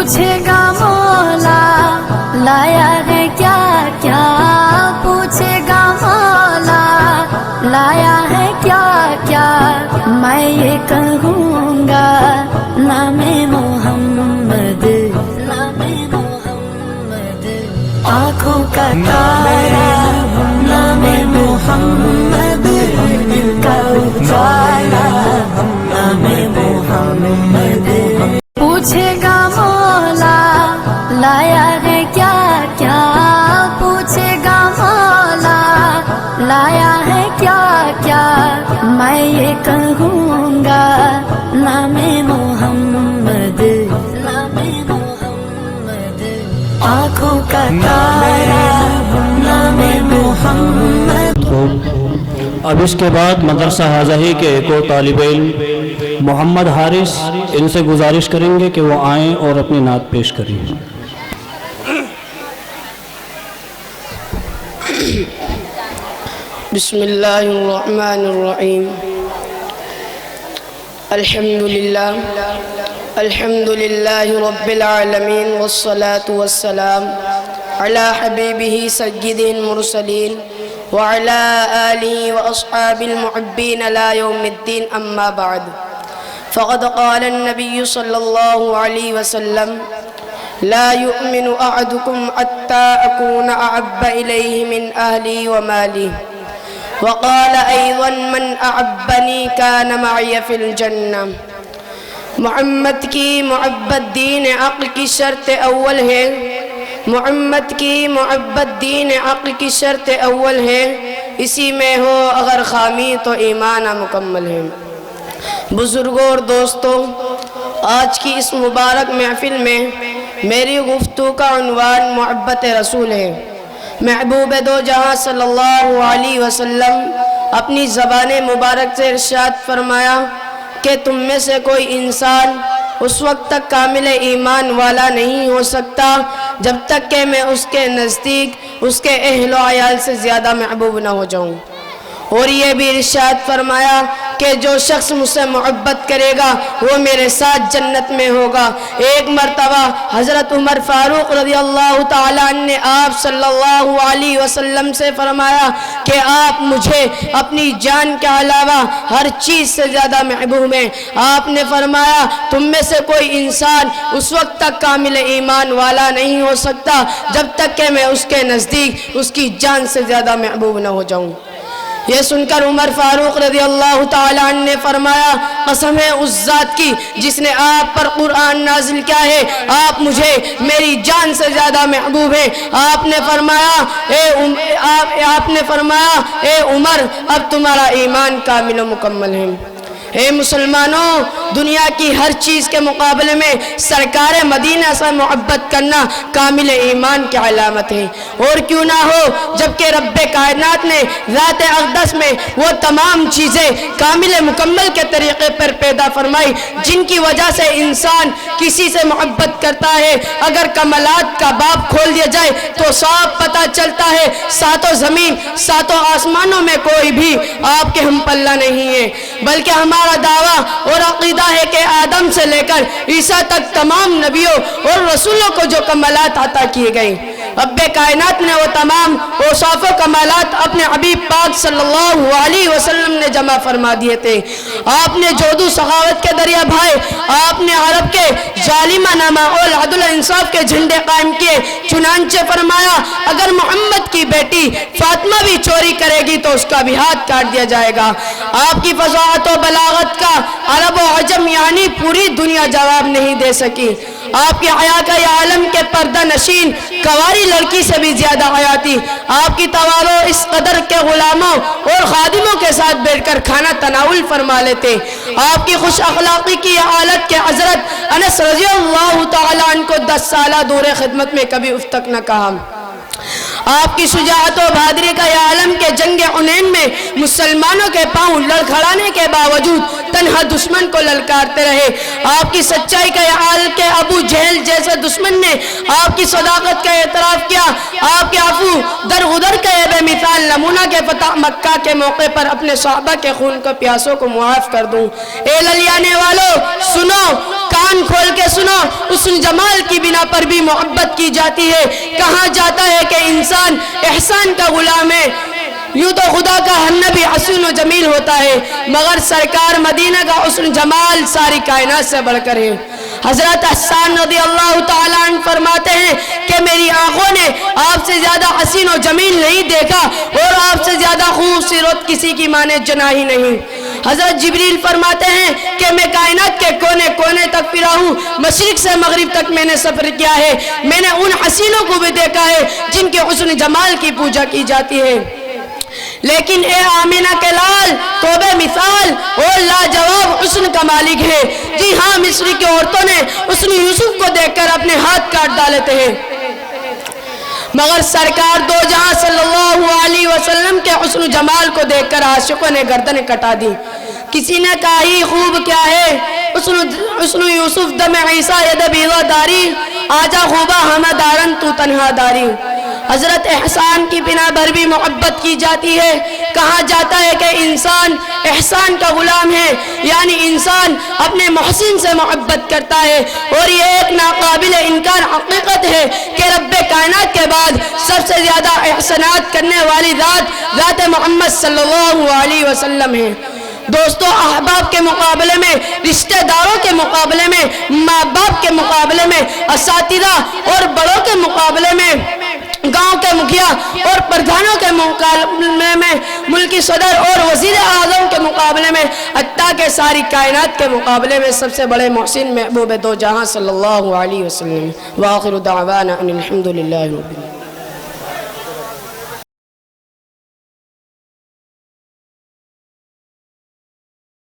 پوچھے گا مولا لایا ہے کیا کیا، پوچھے گا مولا لایا ہے کیا کیا، میں یہ کہوں گا نام محمد، نام محمد، آنکھوں کا تارا نام محمد، دل کا اجالا نام محمد، پوچھے گا مولا لایا ہے کیا کیا، پوچھے گا مولا لایا ہے کیا کیا، میں یہ کہوں گا نام محمد، نام محمد، آنکھوں کا تارا نام محمد۔ اب اس کے بعد مدرسہ حاضہی کے ایک اور طالب علم محمد حارث ان سے گزارش کریں گے کہ وہ آئیں اور اپنی نعت پیش کریں۔ بسم اللہ الرحمن الرحیم۔ الحمد للہ رب العالمین والصلاة والسلام علی حبیبہ سید المرسلین وعلی آلہ واصحاب المحبین لا یوم الدین، اما بعد، فقد قال النبی صلی اللہ علیہ وسلم لا يؤمن أحدكم حتى أكون أحب إليه من أهلي ومالي، وقال أيضا من أحبني كان معي في الجنة۔ محمد کی محبت دین عقل کی شرط اول ہے، محمد کی محبت دین عقل کی شرط اول ہے، اسی میں ہو اگر خامی تو ایمان مکمل ہے۔ بزرگوں اور دوستوں، آج کی اس مبارک محفل میں میری گفتگو کا عنوان محبت رسول ہے۔ محبوب دو جہاں صلی اللہ علیہ وسلم اپنی زبان مبارک سے ارشاد فرمایا کہ تم میں سے کوئی انسان اس وقت تک کامل ایمان والا نہیں ہو سکتا جب تک کہ میں اس کے نزدیک اس کے اہل و عیال سے زیادہ محبوب نہ ہو جاؤں۔ اور یہ بھی ارشاد فرمایا کہ جو شخص مجھ سے محبت کرے گا وہ میرے ساتھ جنت میں ہوگا۔ ایک مرتبہ حضرت عمر فاروق رضی اللہ تعالیٰ عنہ نے آپ صلی اللہ علیہ وسلم سے فرمایا کہ آپ مجھے اپنی جان کے علاوہ ہر چیز سے زیادہ محبوب ہیں۔ آپ نے فرمایا تم میں سے کوئی انسان اس وقت تک کامل ایمان والا نہیں ہو سکتا جب تک کہ میں اس کے نزدیک اس کی جان سے زیادہ محبوب نہ ہو جاؤں۔ یہ سن کر عمر فاروق رضی اللہ تعالیٰ عنہ نے فرمایا قسم ہے اس ذات کی جس نے آپ پر قرآن نازل کیا ہے، آپ مجھے میری جان سے زیادہ محبوب ہیں۔ آپ نے فرمایا اے عمر اب تمہارا ایمان کامل و مکمل ہے۔ اے مسلمانوں، دنیا کی ہر چیز کے مقابلے میں سرکار مدینہ سے محبت کرنا کامل ایمان کی علامت ہے۔ اور کیوں نہ ہو جبکہ رب کائنات نے ذات اقدس میں وہ تمام چیزیں کامل مکمل کے طریقے پر پیدا فرمائی جن کی وجہ سے انسان کسی سے محبت کرتا ہے۔ اگر کمالات کا باب کھول دیا جائے تو صاف پتہ چلتا ہے ساتوں زمین ساتوں آسمانوں میں کوئی بھی آپ کے ہم پلہ نہیں ہے، بلکہ ہمارا دعویٰ اور عقیدہ ہے کہ آدم سے لے کر عیسیٰ تک تمام نبیوں اور رسولوں کو جو کمالات عطا کیے گئے، رب کائنات نے وہ تمام اوصاف و کمالات اپنے حبیب پاک صلی اللہ علیہ وسلم نے جمع فرما دیے تھے۔ آپ نے جودو سخاوت کے دریا بھائے، آپ نے عرب کے ظالمہ نامہ اور عدل انصاف کے جھنڈے قائم کیے۔ چنانچہ فرمایا اگر محمد کی بیٹی فاطمہ بھی چوری کرے گی تو اس کا بھی ہاتھ کاٹ دیا جائے گا۔ آپ کی فصاحت و بلاغت کا عرب و عجم یعنی پوری دنیا جواب نہیں دے سکی۔ آپ کی حیا کا یہ عالم کے پردہ نشین کواری لڑکی سے بھی زیادہ حیا تھی۔ آپ کی تواضع اس قدر کے غلاموں اور خادموں کے ساتھ بیٹھ کر کھانا تناول فرما لیتے۔ آپ کی خوش اخلاقی کی حالت کے حضرت انس رضی اللہ تعالیٰ عنہ کو 10 سالہ دور خدمت میں کبھی اف تک نہ کہا۔ آپ کی شجاعت و بہادری کا یہ عالم کے جنگ حنین میں مسلمانوں کے پاؤں لڑکھڑانے کے باوجود تنہا دشمن کو للکارتے رہے۔ آپ کی سچائی کا یہ عالم کے ابو جہل جیسے دشمن نے آپ کی صداقت کا اعتراف کیا۔ آپ کے عفو درگزر کا یہ بے مثال نمونہ کے فتح مکہ کے موقع پر اپنے صحابہ کے خون کو پیاسوں کو معاف کر دوں۔ اے للیانے والو سنو، کان کھول کے سنو، حسن جمال کی بنا پر بھی محبت کی جاتی ہے۔ کہا جاتا ہے کہ انسان احسان کا غلام ہے، یوں تو خدا کا ہر نبی حسین و جمیل ہوتا ہے، مگر سرکار مدینہ کا حسن جمال ساری کائنات سے بڑھ کر ہے۔ حضرت حسان رضی اللہ تعالیٰ عنہ فرماتے ہیں کہ میری آنکھوں نے آپ سے زیادہ حسین و جمیل نہیں دیکھا، اور آپ سے زیادہ خوبصورت کسی کی ماں نے جنا ہی نہیں۔ حضرت جبریل فرماتے ہیں کہ میں کائنات کے کونے کونے تک پھرا ہوں، مشرق سے مغرب تک میں نے سفر کیا ہے، میں نے ان حسینوں کو بھی دیکھا ہے جن کے حسن جمال کی پوجا کی جاتی ہے، لیکن اے آمینہ کے لال تو بے مثال اور لاجواب حسن کا مالک ہے۔ جی ہاں، مصر کی عورتوں نے حسن یوسف کو دیکھ کر اپنے ہاتھ کاٹ ڈالے تھے، مگر سرکار دو جہاں صلی اللہ علیہ وسلم کے حسن جمال کو دیکھ کر عاشقوں نے گردنیں کٹا دی۔ کسی نے کہا ہی خوب کیا ہے حسن یوسف دم عیسیٰ ید بیضا داری، آجا خوبا ہمہ دارن تو تنہا داری۔ حضرت احسان کی بنا پر بھی محبت کی جاتی ہے۔ کہا جاتا ہے کہ انسان احسان کا غلام ہے، یعنی انسان اپنے محسن سے محبت کرتا ہے، اور یہ ایک ناقابل انکار حقیقت ہے کہ رب کائنات کے بعد سب سے زیادہ احسانات کرنے والی ذات محمد صلی اللہ علیہ وسلم ہے۔ دوستو، احباب کے مقابلے میں، رشتہ داروں کے مقابلے میں، ماں باپ کے مقابلے میں، اساتذہ اور بڑوں کے مقابلے میں، گاؤں کے مکھیا اور پردھانوں کے مقابلے میں، ملکی صدر اور وزیر اعظم کے مقابلے میں، حتیٰ کہ ساری کائنات کے مقابلے میں سب سے بڑے محسن محبوب دو جہاں صلی اللہ علیہ وسلم۔ وآخر دعوانا ان الحمدللہ رب العالمین۔